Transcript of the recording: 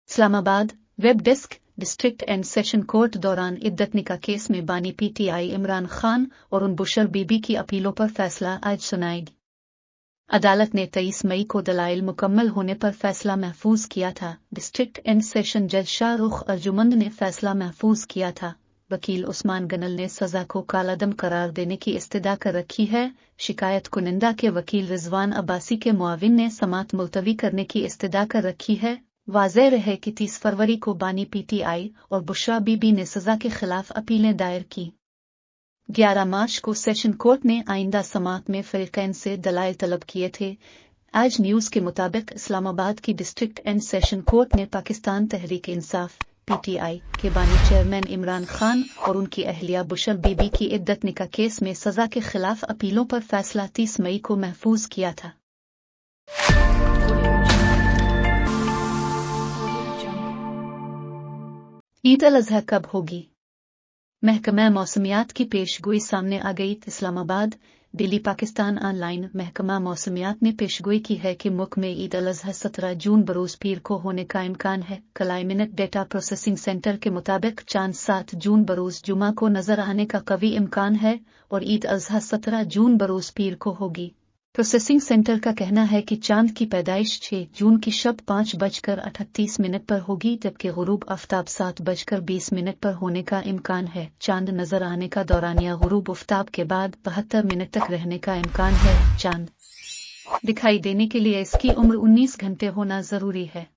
Islamabad web desk district and session court दौरान इद्दत निकाह case में बानी पीटीआई इमरान खान और उन बुशर बीबी की अपीलों पर फैसला आज सुनाएगी। अदालत ने 23 मई को दलाइल मुकम्मल होने पर फैसला महफूज किया था। डिस्ट्रिक्ट एंड सेशन जज शाहरुख अर्जुमंद ने फैसला महफूज किया था। वकील उस्मान गनल ने सजा को कालादम करार देने की इस्तदा कर रखी है। शिकायत कुनिंदा के वकील रिजवान अब्बासी के मुआविन ने समात मुलतवी करने की इस्तदा कर रखी है। वाज़ेह रहे कि 30 फरवरी को बानी पीटीआई और बुशरा बीबी ने सजा के खिलाफ अपीलें दायर की। 11 मार्च को सेशन कोर्ट ने आइंदा समात में फरीकैन से दलाइल तलब किए थे। आज न्यूज़ के मुताबिक इस्लामाबाद की डिस्ट्रिक्ट एंड सेशन कोर्ट ने पाकिस्तान तहरीक इंसाफ पीटीआई के बानी चेयरमैन इमरान खान और उनकी अहलिया बुशर बीबी की इद्दत निकाह केस में सजा के खिलाफ अपीलों पर फैसला 30 मई को महफूज किया था। ईद अल अज़हा कब होगी? महकमा मौसमियात की पेशगोई सामने आ गई। इस्लामाबाद दिल्ली पाकिस्तान ऑनलाइन महकमा मौसमियात ने पेशगोई की है कि मुल्क में ईद अल अज़हा 17 जून बरोज़ पीर को होने का इम्कान है। क्लाइमेट डेटा प्रोसेसिंग सेंटर के मुताबिक चांद 7 जून बरोज़ जुमा को नजर आने का कवी इम्कान है और ईद अल अज़हा 17 जून बरोज़ पीर को होगी। प्रोसेसिंग सेंटर का कहना है कि चांद की पैदाइश 6 जून की शब 5:38 पर होगी, जबकि गुरूब आफ्ताब 7:20 पर होने का इम्कान है। चांद नजर आने का दौरानिया गुरूब आफ्ताब के बाद 72 मिनट तक रहने का इम्कान है। चांद दिखाई देने के लिए इसकी उम्र 19 घंटे होना जरूरी है।